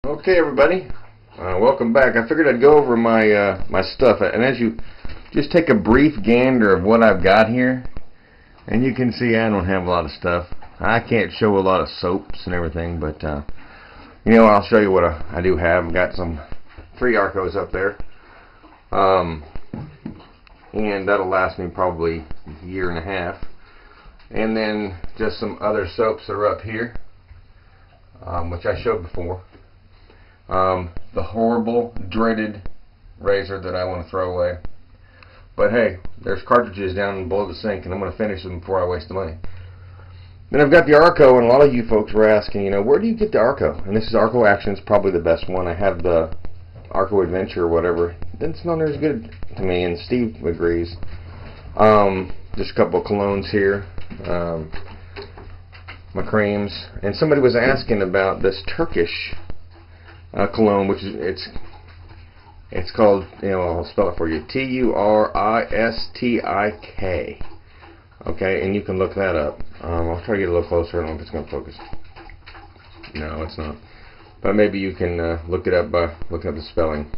Okay, everybody, welcome back. I figured I'd go over my stuff, and as you just take a brief gander of what I've got here, and you can see I don't have a lot of stuff. I can't show a lot of soaps and everything, but you know, I'll show you what I do have. I've got some 3 Arcos up there, and that'll last me probably a year and a half. And then just some other soaps that are up here, which I showed before. The horrible, dreaded razor that I want to throw away. But hey, there's cartridges down below the sink, and I'm going to finish them before I waste the money. Then I've got the Arco, and a lot of you folks were asking, you know, where do you get the Arco? And this is Arco Action's probably the best one. I have the Arco Adventure or whatever. It's not as good to me, and Steve agrees. Just a couple of colognes here. My creams. And somebody was asking about this Turkish cologne, which is it's called, you know, I'll spell it for you, Turistik. Okay, and you can look that up. I'll try to get a little closer. I don't know if it's going to focus. No, it's not. But maybe you can look it up by looking up the spelling.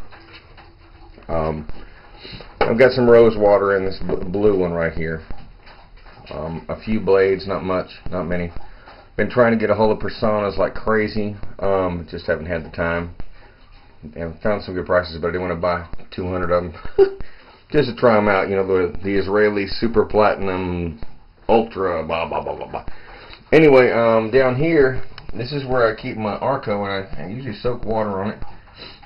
I've got some rose water in this blue one right here. A few blades, not much, not many. Been trying to get a hold of personas like crazy. Just haven't had the time. And found some good prices, but I didn't want to buy 200 of them just to try them out. You know, the Israeli Super Platinum Ultra blah blah blah blah blah. Anyway, down here, this is where I keep my Arco, and I usually soak water on it.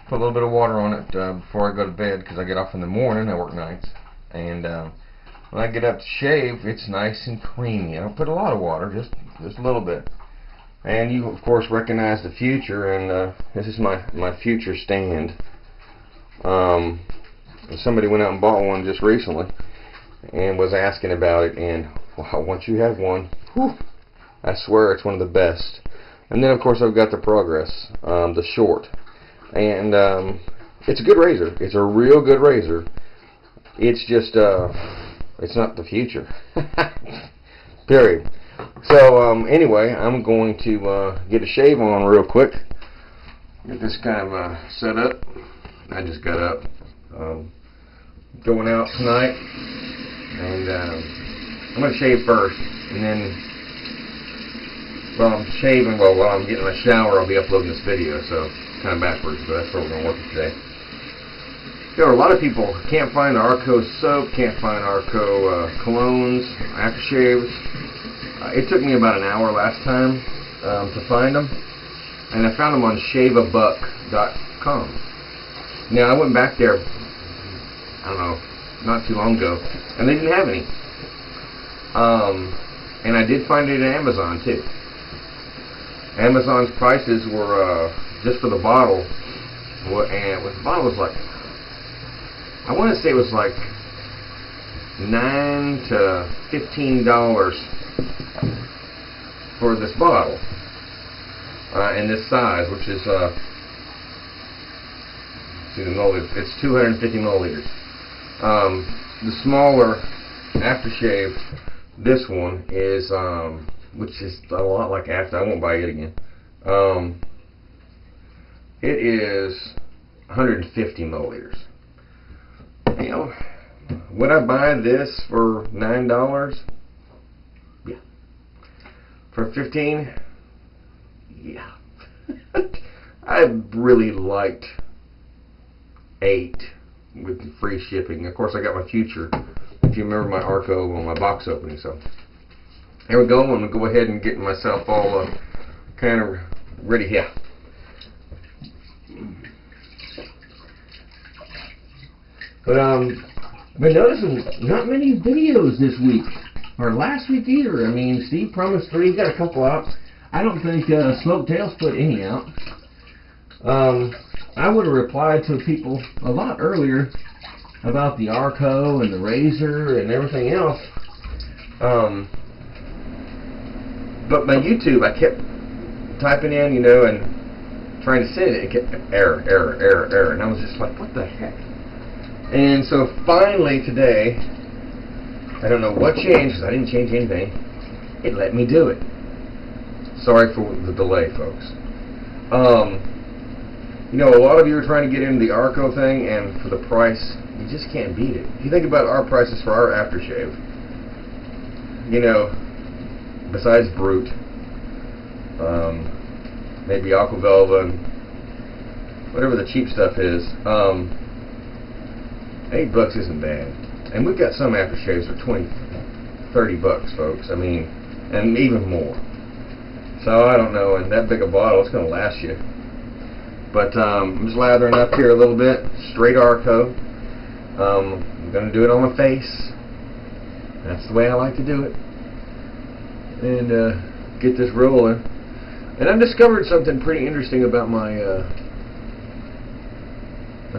Put a little bit of water on it before I go to bed, because I get off in the morning. I work nights, and when I get up to shave, it's nice and creamy. I don't put a lot of water, just a little bit. And you, of course, recognize the Futur, and this is my Futur stand. Somebody went out and bought one just recently and was asking about it, and wow, once you have one, whew, I swear it's one of the best. And then, of course, I've got the Progress, the short, and it's a good razor. It's a real good razor. It's just it's not the Futur. Period. So anyway, I'm going to get a shave on real quick. Get this kind of set up. I just got up. Going out tonight, and I'm going to shave first, and then while I'm shaving, while I'm getting my shower, I'll be uploading this video. So kind of backwards, but that's what we're going to work with today. There are a lot of people can't find Arco soap, can't find Arco colognes, aftershaves. It took me about an hour last time to find them, and I found them on shaveabuck.com. Now I went back there, I don't know, not too long ago, and they didn't have any. And I did find it on Amazon too. Amazon's prices were just for the bottle, and the bottle was like, I want to say it was like $9 to $15 for this bottle, in this size, which is see the milliliters. It's 250 milliliters. The smaller aftershave, this one is, which is a lot like after. I won't buy it again. It is 150 milliliters. You know, would I buy this for $9? Yeah. For $15? Yeah. I really liked 8 with free shipping. Of course, I got my Futur, if you remember my Arco on my box opening. So there we go. I'm going to go ahead and get myself all kind of ready here. But I've been noticing not many videos this week, or last week either. I mean, Steve promised 3, got a couple out. I don't think Smoke Tails put any out. I would have replied to people a lot earlier about the Arco and the razor and everything else. But my YouTube, I kept typing in, you know, and trying to send it. It kept error, and I was just like, what the heck? And so finally today, I don't know what changed, because I didn't change anything. It let me do it. Sorry for the delay, folks. You know, a lot of you are trying to get into the Arco thing, and for the price, you just can't beat it. If you think about our prices for our aftershave, you know, besides Brute, maybe Aquavelva, whatever the cheap stuff is, $8 isn't bad. And we've got some aftershaves for $20, $30, folks. I mean, and even more. So I don't know, and that big a bottle, it's going to last you. But I'm just lathering up here a little bit, straight Arco. I'm going to do it on my face. That's the way I like to do it. And get this rolling. And I've discovered something pretty interesting about my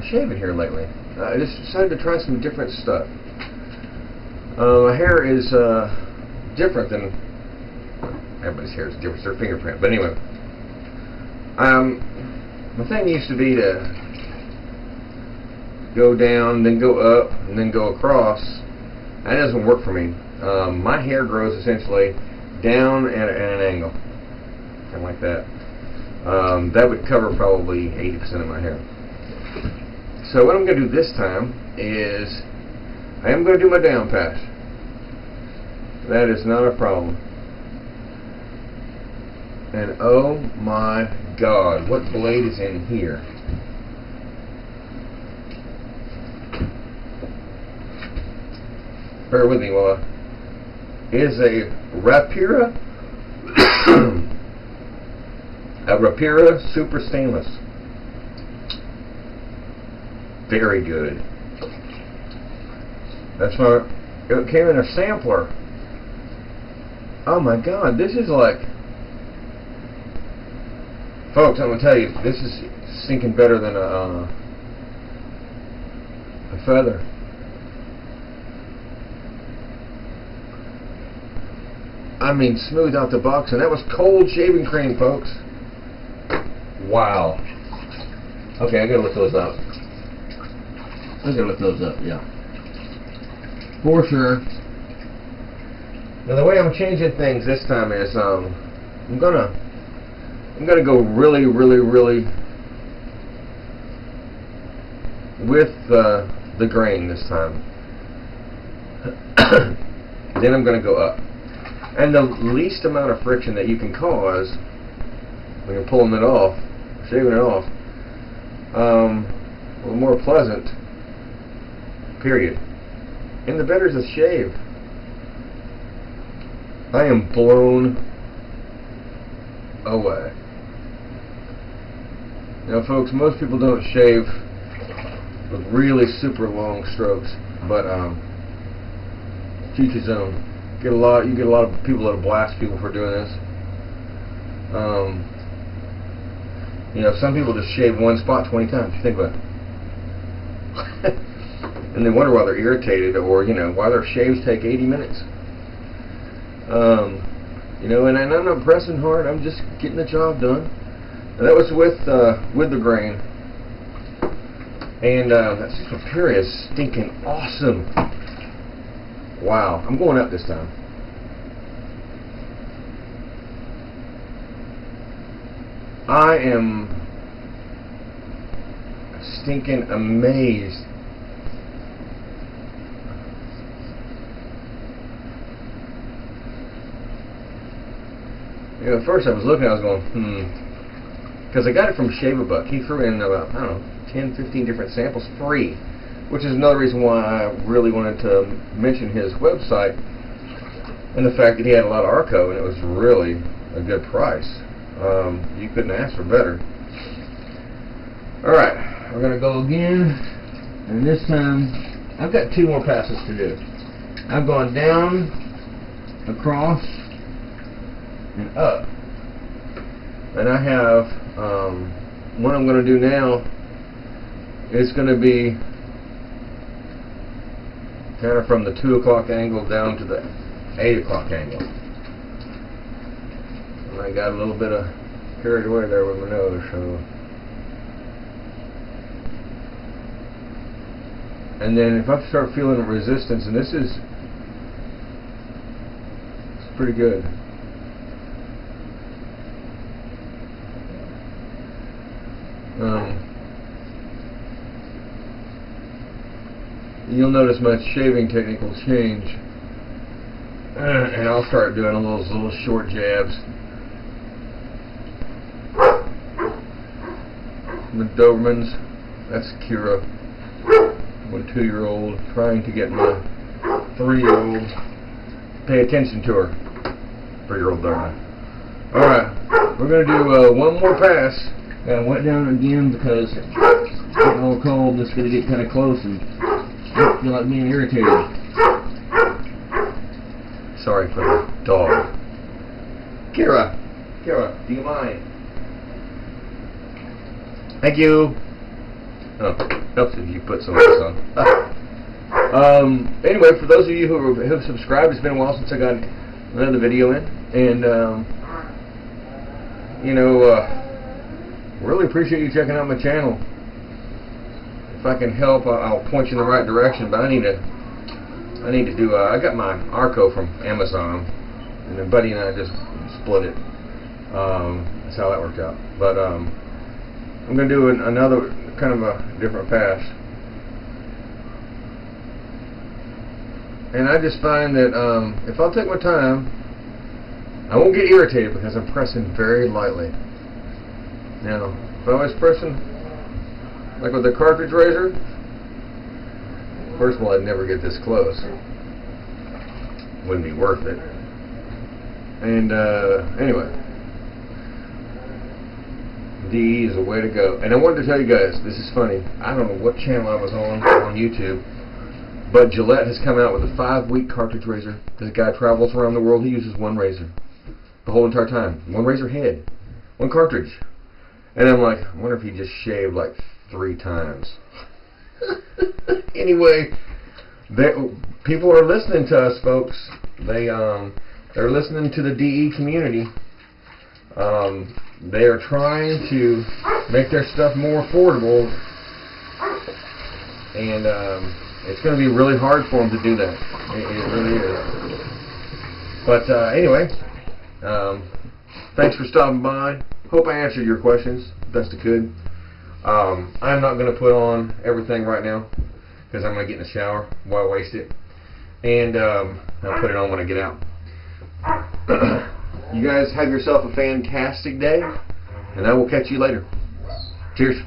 shaving here lately. I just decided to try some different stuff. My hair is different than everybody's hair is different. It's their fingerprint. But anyway, my thing used to be to go down, then go up, and then go across. That doesn't work for me. My hair grows essentially down at an angle, something like that. That would cover probably 80% of my hair. So what I'm going to do this time is I am going to do my down patch. That is not a problem. And oh my God, what blade is in here? Bear with me while it is a Rapira Super Stainless. Very good. That's my. It came in a sampler. Oh my God, this is like, folks. I'm gonna tell you, this is sinking better than a feather. I mean, smooth out the box, and that was cold shaving cream, folks. Wow. Okay, I gotta look those up. Yeah. For sure. Now the way I'm changing things this time is I'm gonna go really with the grain this time. Then I'm gonna go up. And the least amount of friction that you can cause when you're pulling it off, shaving it off, a little more pleasant, period. And the better is the shave. I am blown away. Now folks, most people don't shave with really super long strokes, but to each his own. You get a lot of people that'll blast people for doing this. You know, some people just shave one spot 20 times. You think about it. And they wonder why they're irritated, or you know, why their shaves take 80 minutes. You know, and I'm not pressing hard. I'm just getting the job done. And that was with the grain. And that Superior is stinking awesome. Wow, I'm going up this time. I am stinking amazed. You know, at first I was looking, I was going, because I got it from Shave-A-Buck. He threw in about, I don't know, 10, 15 different samples free, which is another reason why I really wanted to mention his website and the fact that he had a lot of Arco, and it was really a good price. You couldn't ask for better. Alright, we're going to go again, and this time I've got 2 more passes to do. I've gone down, across, and up. And I have, what I'm going to do now is going to be kind of from the 2 o'clock angle down to the 8 o'clock angle. And I got a little bit of carried away there with my nose, so. And then if I start feeling resistance, and this is, it's pretty good. You'll notice my shaving technique will change, and I'll start doing those little short jabs. The Dobermans, that's Kira, my 2-year-old, trying to get my 3-year-old pay attention to her. 3-year-old Doberman. Alright, we're going to do one more pass. I went down again because it's getting all cold and it's going to get kind of close and I feel like being irritated. Sorry for the dog. Kira, do you mind? Thank you. Oh, helps if you put some of this on. Anyway, for those of you who have subscribed, it's been a while since I got another video in, and really appreciate you checking out my channel. If I can help, I'll point you in the right direction. But I need to do. I got my Arco from Amazon, and then Buddy and I just split it. That's how that worked out. But I'm going to do another kind of a different pass. And I just find that if I'll take my time, I won't get irritated because I'm pressing very lightly. Now, if I was pressing like with the cartridge razor, first of all, I'd never get this close. Wouldn't be worth it. And anyway, DE is the way to go. And I wanted to tell you guys, this is funny. I don't know what channel I was on YouTube, but Gillette has come out with a 5-week cartridge razor. This guy travels around the world. He uses one razor the whole entire time. One razor head, one cartridge. And I'm like, I wonder if he just shaved like 3 times. Anyway, people are listening to us, folks. They're listening to the DE community. They are trying to make their stuff more affordable, and it's going to be really hard for them to do that. It really is. But anyway, thanks for stopping by. Hope I answered your questions best I could. I'm not going to put on everything right now because I'm going to get in the shower. Why waste it? And I'll put it on when I get out. You guys have yourself a fantastic day, and I will catch you later. Cheers.